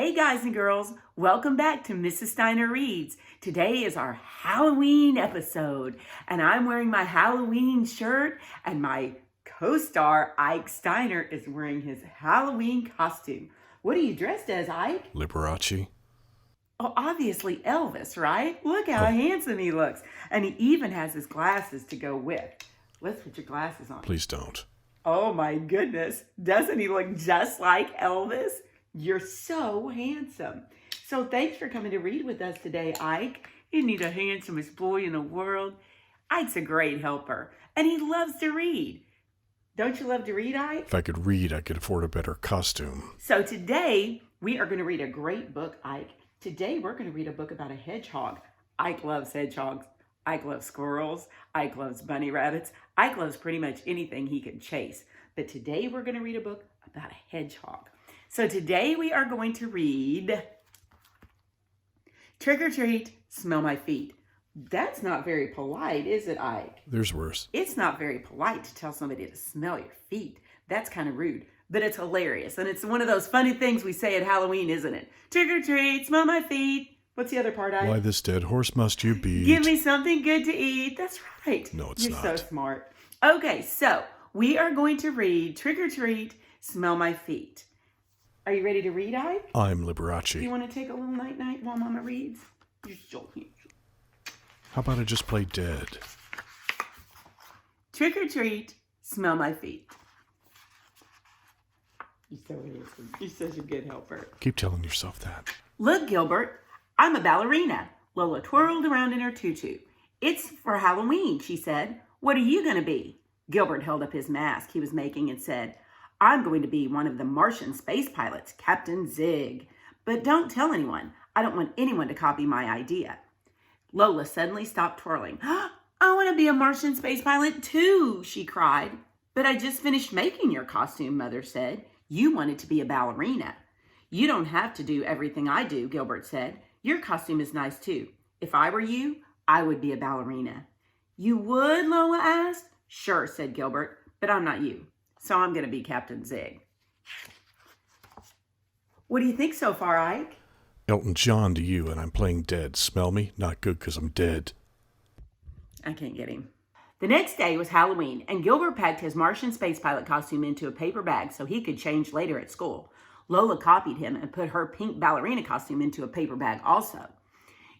Hey guys and girls, welcome back to Mrs. Steiner Reads. Today is our Halloween episode, and I'm wearing my Halloween shirt, and my co-star Ike Steiner is wearing his Halloween costume. What are you dressed as, Ike? Liberace. Oh, obviously Elvis, right? Look how handsome he looks. And he even has his glasses to go with. Let's put your glasses on. Please don't. Oh my goodness, doesn't he look just like Elvis? You're so handsome. So thanks for coming to read with us today, Ike. Isn't he the handsomest boy in the world? Ike's a great helper, and he loves to read. Don't you love to read, Ike? If I could read, I could afford a better costume. So today, we are going to read a great book, Ike. Today, we're going to read a book about a hedgehog. Ike loves hedgehogs. Ike loves squirrels. Ike loves bunny rabbits. Ike loves pretty much anything he can chase. But today, we're going to read a book about a hedgehog. So today we are going to read Trick or Treat, Smell My Feet. That's not very polite, is it, Ike? There's worse. It's not very polite to tell somebody to smell your feet. That's kind of rude, but it's hilarious. And it's one of those funny things we say at Halloween, isn't it? Trick or treat, smell my feet. What's the other part, Ike? Why this dead horse must you beat? Give me something good to eat. That's right. No, it's You're not. so smart. Okay, so we are going to read Trick or Treat, Smell My Feet. Are you ready to read, Ike? I'm Do you Liberace. want to take a little night-night while Mama reads? You're so handsome. How about I just play dead? Trick or treat, smell my feet. You're so handsome. You're such a good helper. Keep telling yourself that. Look, Gilbert, I'm a ballerina. Lola twirled around in her tutu. It's for Halloween, she said. What are you going to be? Gilbert held up his mask he was making and said, I'm going to be one of the Martian space pilots, Captain Zig. But don't tell anyone. I don't want anyone to copy my idea. Lola suddenly stopped twirling. I want to be a Martian space pilot too, she cried. But I just finished making your costume, Mother said. You wanted to be a ballerina. You don't have to do everything I do, Gilbert said. Your costume is nice too. If I were you, I would be a ballerina. You would? Lola asked. Sure, said Gilbert, but I'm not you. So I'm going to be Captain Zig. What do you think so far, Ike? Elton John to you, and I'm playing dead. Smell me? Not good because I'm dead. I can't get him. The next day was Halloween, and Gilbert packed his Martian space pilot costume into a paper bag so he could change later at school. Lola copied him and put her pink ballerina costume into a paper bag also.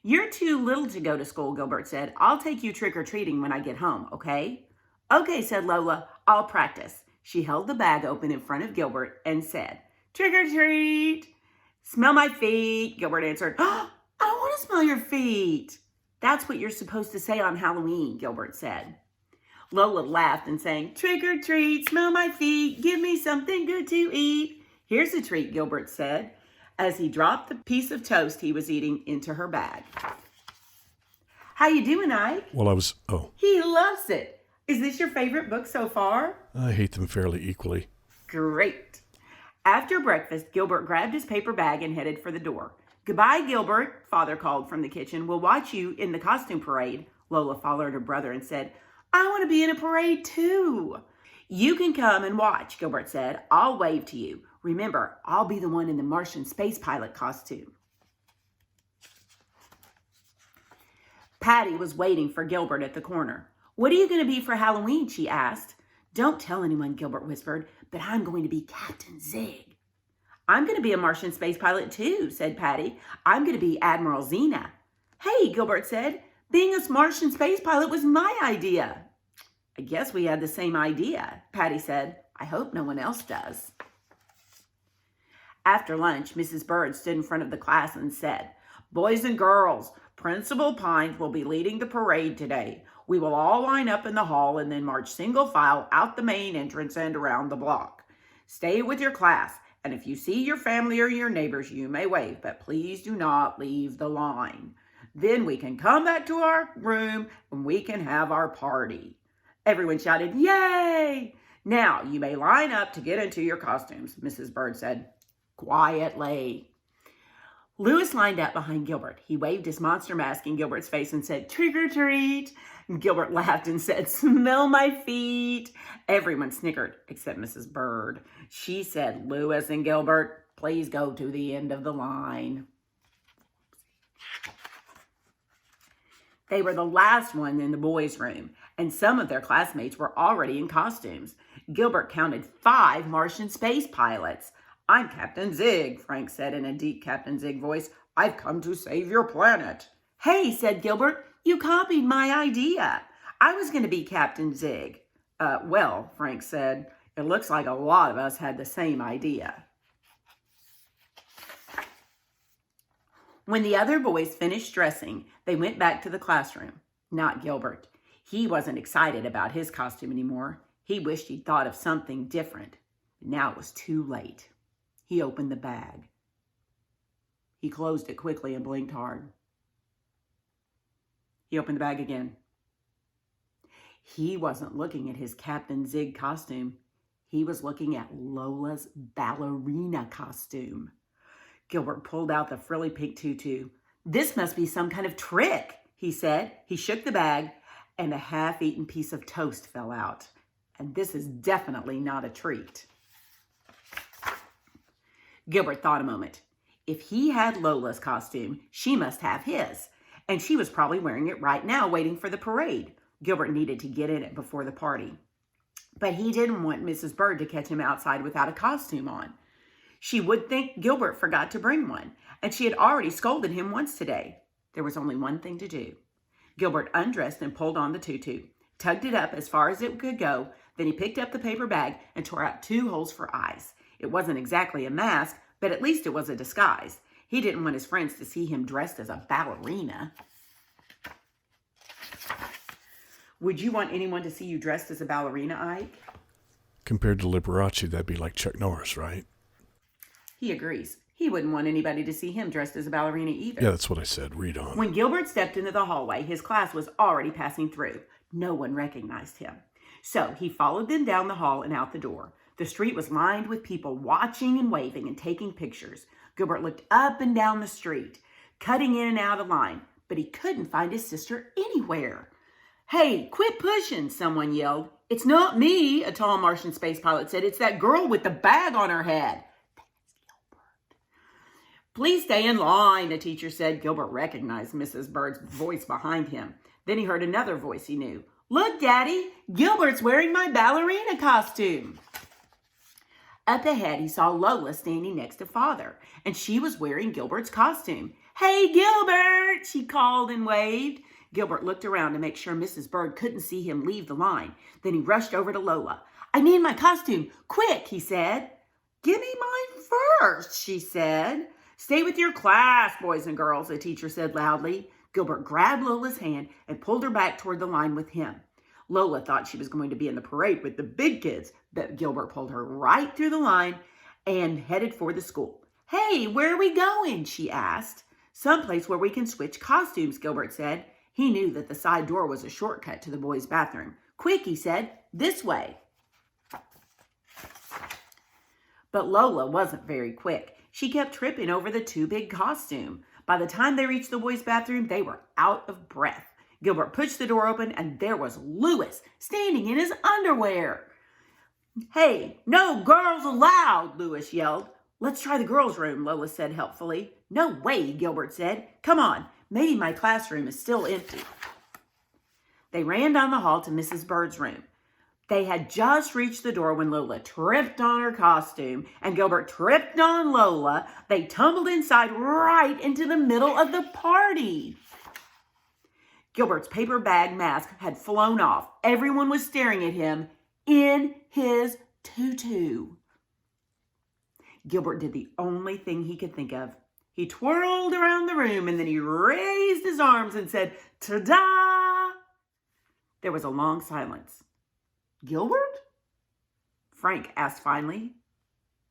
You're too little to go to school, Gilbert said. I'll take you trick-or-treating when I get home, okay? Okay, said Lola. I'll practice. She held the bag open in front of Gilbert and said, Trick or treat. Smell my feet, Gilbert answered. Oh, I don't want to smell your feet. That's what you're supposed to say on Halloween, Gilbert said. Lola laughed and sang, Trick or treat, smell my feet, give me something good to eat. Here's a treat, Gilbert said, as he dropped the piece of toast he was eating into her bag. How you doing, Ike? Well, He loves it. Is this your favorite book so far? I hate them fairly equally. Great. After breakfast, Gilbert grabbed his paper bag and headed for the door. Goodbye, Gilbert, Father called from the kitchen. We'll watch you in the costume parade. Lola followed her brother and said, I want to be in a parade too. You can come and watch, Gilbert said. I'll wave to you. Remember, I'll be the one in the Martian space pilot costume. Patty was waiting for Gilbert at the corner. What are you going to be for Halloween? She asked. Don't tell anyone, Gilbert whispered, but I'm going to be Captain Zig. I'm going to be a Martian space pilot too, said Patty. I'm going to be Admiral Xena. Hey, Gilbert said, being a Martian space pilot was my idea. I guess we had the same idea, Patty said. I hope no one else does. After lunch, Mrs. Bird stood in front of the class and said, Boys and girls, Principal Pines will be leading the parade today. We will all line up in the hall and then march single file out the main entrance and around the block. Stay with your class, and if you see your family or your neighbors, you may wave, but please do not leave the line. Then we can come back to our room and we can have our party. Everyone shouted, Yay! Now you may line up to get into your costumes, Mrs. Bird said quietly. Louis lined up behind Gilbert. He waved his monster mask in Gilbert's face and said, Trick or treat. Gilbert laughed and said, Smell my feet. Everyone snickered except Mrs. Bird. She said, Louis and Gilbert, Please go to the end of the line. They were the last one in the boys' room, and some of their classmates were already in costumes. Gilbert counted 5 Martian space pilots. "I'm Captain Zig," Frank said in a deep Captain Zig voice. "I've come to save your planet." "Hey," said Gilbert, "you copied my idea. I was going to be Captain Zig." Well, Frank said, "it looks like a lot of us had the same idea." When the other boys finished dressing, they went back to the classroom. Not Gilbert. He wasn't excited about his costume anymore. He wished he'd thought of something different. But now it was too late. He opened the bag. He closed it quickly and blinked hard. He opened the bag again. He wasn't looking at his Captain Zig costume. He was looking at Lola's ballerina costume. Gilbert pulled out the frilly pink tutu. "This must be some kind of trick," he said. He shook the bag, and a half-eaten piece of toast fell out. "And this is definitely not a treat." Gilbert thought a moment. If he had Lola's costume, she must have his, and she was probably wearing it right now, waiting for the parade. Gilbert needed to get in it before the party. But he didn't want Mrs. Bird to catch him outside without a costume on. She would think Gilbert forgot to bring one, and she had already scolded him once today. There was only one thing to do. Gilbert undressed and pulled on the tutu, tugged it up as far as it could go, then he picked up the paper bag and tore out 2 holes for eyes. It wasn't exactly a mask, but at least it was a disguise. He didn't want his friends to see him dressed as a ballerina. Would you want anyone to see you dressed as a ballerina, Ike? Compared to Liberace, that'd be like Chuck Norris, right? He agrees. He wouldn't want anybody to see him dressed as a ballerina either. Yeah, that's what I said. Read on. When Gilbert stepped into the hallway, his class was already passing through. No one recognized him. So he followed them down the hall and out the door. The street was lined with people watching and waving and taking pictures. Gilbert looked up and down the street, cutting in and out of line, but he couldn't find his sister anywhere. "Hey, quit pushing," someone yelled. "It's not me," a tall Martian space pilot said. "It's that girl with the bag on her head." "Please stay in line," a teacher said. Gilbert recognized Mrs. Bird's voice behind him. Then he heard another voice he knew. "Look, Daddy, Gilbert's wearing my ballerina costume." Up ahead, he saw Lola standing next to Father, and she was wearing Gilbert's costume. "Hey, Gilbert," she called and waved. Gilbert looked around to make sure Mrs. Bird couldn't see him leave the line. Then he rushed over to Lola. "I need my costume. Quick," he said. "Give me mine first," she said. "Stay with your class, boys and girls," the teacher said loudly. Gilbert grabbed Lola's hand and pulled her back toward the line with him. Lola thought she was going to be in the parade with the big kids, but Gilbert pulled her right through the line and headed for the school. "Hey, where are we going?" she asked. "Someplace where we can switch costumes," Gilbert said. He knew that the side door was a shortcut to the boys' bathroom. "Quick," he said, "this way." But Lola wasn't very quick. She kept tripping over the too big costume. By the time they reached the boys' bathroom, they were out of breath. Gilbert pushed the door open, and there was Louis standing in his underwear. "Hey, no girls allowed," Louis yelled. "Let's try the girls' room," Lola said helpfully. "No way," Gilbert said. "Come on, maybe my classroom is still empty." They ran down the hall to Mrs. Bird's room. They had just reached the door when Lola tripped on her costume and Gilbert tripped on Lola. They tumbled inside right into the middle of the party. Gilbert's paper bag mask had flown off. Everyone was staring at him in his tutu. Gilbert did the only thing he could think of. He twirled around the room and then he raised his arms and said, "Ta-da!" There was a long silence. "Gilbert?" Frank asked finally.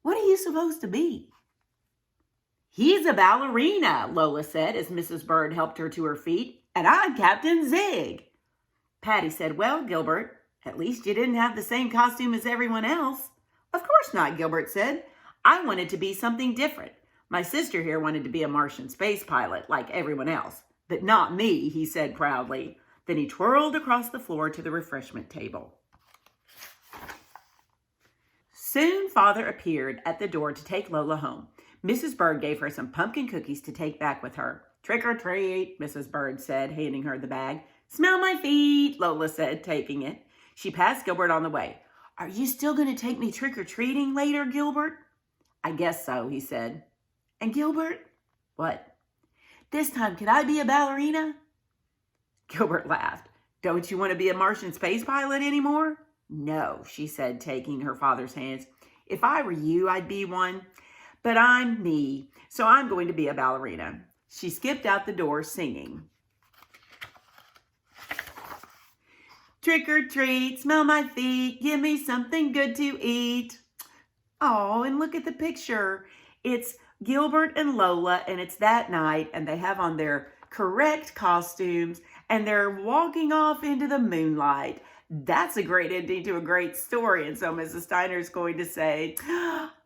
"What are you supposed to be?" "He's a ballerina," Lola said as Mrs. Bird helped her to her feet. "And I'm Captain Zig." Patty said, "Well, Gilbert, at least you didn't have the same costume as everyone else." "Of course not," Gilbert said. "I wanted to be something different. My sister here wanted to be a Martian space pilot like everyone else. But not me," he said proudly. Then he twirled across the floor to the refreshment table. Soon Father appeared at the door to take Lola home. Mrs. Bird gave her some pumpkin cookies to take back with her. "Trick or treat," Mrs. Bird said, handing her the bag. "Smell my feet," Lola said, taking it. She passed Gilbert on the way. "Are you still going to take me trick-or-treating later, Gilbert?" "I guess so," he said. "And Gilbert?" "What?" "This time, can I be a ballerina?" Gilbert laughed. "Don't you want to be a Martian space pilot anymore?" "No," she said, taking her father's hands. "If I were you, I'd be one. But I'm me, so I'm going to be a ballerina." She skipped out the door singing. "Trick or treat, smell my feet, give me something good to eat." Oh, and look at the picture. It's Gilbert and Lola, and it's that night, and they have on their correct costumes, and they're walking off into the moonlight. That's a great ending to a great story. And so Mrs. Steiner is going to say,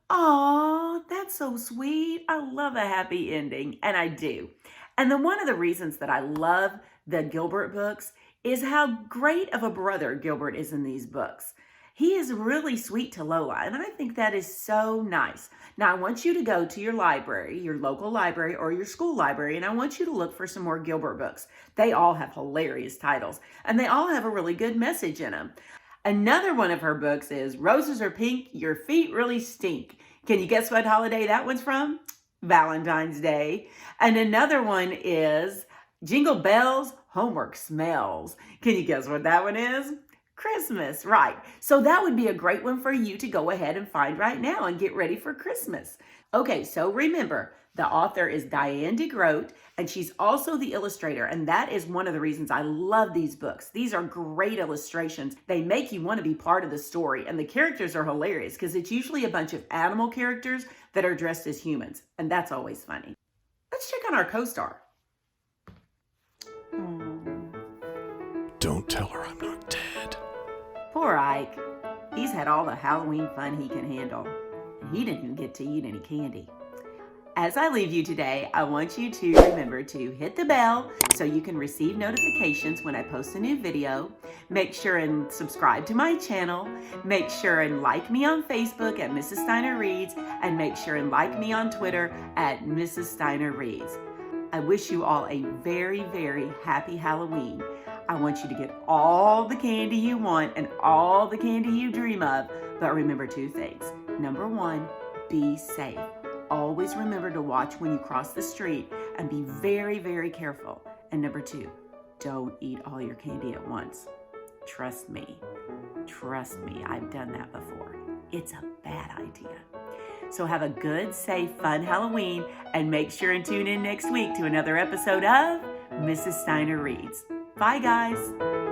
"Oh, that's so sweet. I love a happy ending." And I do. And then one of the reasons that I love the Gilbert books is how great of a brother Gilbert is in these books. He is really sweet to Lola, and I think that is so nice. Now, I want you to go to your library, your local library or your school library, and I want you to look for some more Gilbert books. They all have hilarious titles, and they all have a really good message in them. Another one of her books is Roses Are Pink, Your Feet Really Stink. Can you guess what holiday that one's from? Valentine's Day. And another one is Jingle Bells, Homework Smells. Can you guess what that one is? Christmas, right. So that would be a great one for you to go ahead and find right now and get ready for Christmas. Okay, so remember, the author is Diane Degroat, and she's also the illustrator, and that is one of the reasons I love these books. These are great illustrations. They make you want to be part of the story, and the characters are hilarious because it's usually a bunch of animal characters that are dressed as humans, and that's always funny. Let's check on our co-star. Don't tell her I'm not dead. Poor Ike. He's had all the Halloween fun he can handle, and he didn't even get to eat any candy. As I leave you today, I want you to remember to hit the bell so you can receive notifications when I post a new video. Make sure and subscribe to my channel. Make sure and like me on Facebook at Mrs. Steiner Reads, and make sure and like me on Twitter at Mrs. Steiner Reads. I wish you all a very, very happy Halloween. I want you to get all the candy you want and all the candy you dream of, but remember two things. Number one, be safe. Always remember to watch when you cross the street and be very, very careful. And number two, don't eat all your candy at once. Trust me, I've done that before. It's a bad idea. So have a good, safe, fun Halloween, and make sure and tune in next week to another episode of Mrs. Steiner Reads. Bye, guys.